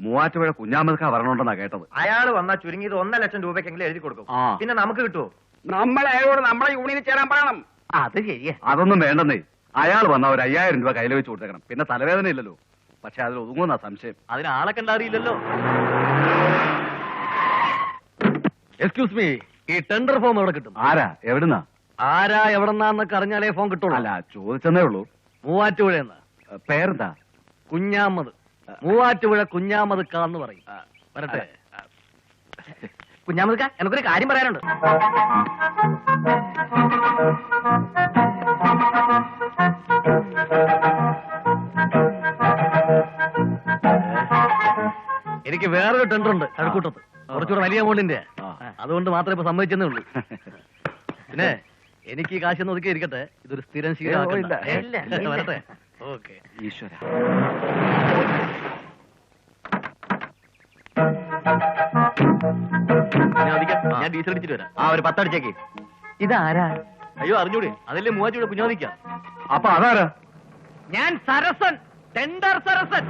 മൂവാറ്റുപുഴ കുഞ്ഞാമൽക്ക വരണുണ്ടെന്നാ കേട്ടത്. അയാൾ വന്നാൽ ചുരുങ്ങിയത് 1.5 ലക്ഷം രൂപയ്ക്കെങ്കിലും എഴുതി കൊടുക്കും. പിന്നെ നമുക്ക് കിട്ടുമോ? നമ്മൾ അയാളോട് നമ്മളെ യൂണിയനിൽ ചേരാൻ പറയണം. അത് ശരിയാ. അതൊന്നും വേണ്ടെന്നേ. അയാൾ വന്ന ഒരു 5000 രൂപ കയ്യിൽ വെച്ച് കൊടുത്തേക്കണം. പിന്നെ തലവേദന ഇല്ലല്ലോ. പക്ഷെ അതിൽ ഒതുങ്ങുന്ന സംശയം. അതിന് ആളെ കണ്ട അറിയില്ലല്ലോ. എക്സ്ക്യൂസ് മീ, ഈ ടെൻഡർ ഫോം എവിടെ കിട്ടും? ആരാ എവിടുന്നാ? ആരാ എവിടെന്നാന്നൊക്കെ അറിഞ്ഞാലേ ഫോം കിട്ടുള്ളൂ. അല്ല, ചോദിച്ചെന്നേ ഉള്ളൂ. മൂവാറ്റുപുഴയെന്ന്. പേരെന്താ? കുഞ്ഞാമത്. മൂവാറ്റുപുഴ കുഞ്ഞാമത് കാന്ന് പറയും. വരട്ടെ. കുഞ്ഞാമൽക്ക, എനിക്കൊരു കാര്യം പറയാനുണ്ട്. എനിക്ക് വേറൊരു ടെൻഡർ ഉണ്ട് കഴക്കൂട്ടത്ത്, കുറച്ചുകൂടെ വലിയ എമൗണ്ടിന്റെ. അതുകൊണ്ട് മാത്രമേ ഇപ്പൊ സമ്മതിച്ചെന്നേ ഉള്ളൂ. പിന്നെ എനിക്ക് ഈ കാശൊന്നും ഒതുക്കി ഇരിക്കട്ടെ, ഇതൊരു സ്ഥിരം ശീലം. വരട്ടെ. ഓക്കെ. ഈശ്വര. ഞാൻ ഡീസൽ അടിച്ചിട്ട് വരാം. ഒരു 10 അടിച്ചേക്ക്. ഇതാരാ? അയ്യോ അറിഞ്ഞൂടെ, അതല്ലേ മൂവാറ്റുപുഴ കുഞ്ഞാദിക്ക. അപ്പൊ അതാരാ? ഞാൻ സരസൻ, ടെൻഡർ സരസൻ.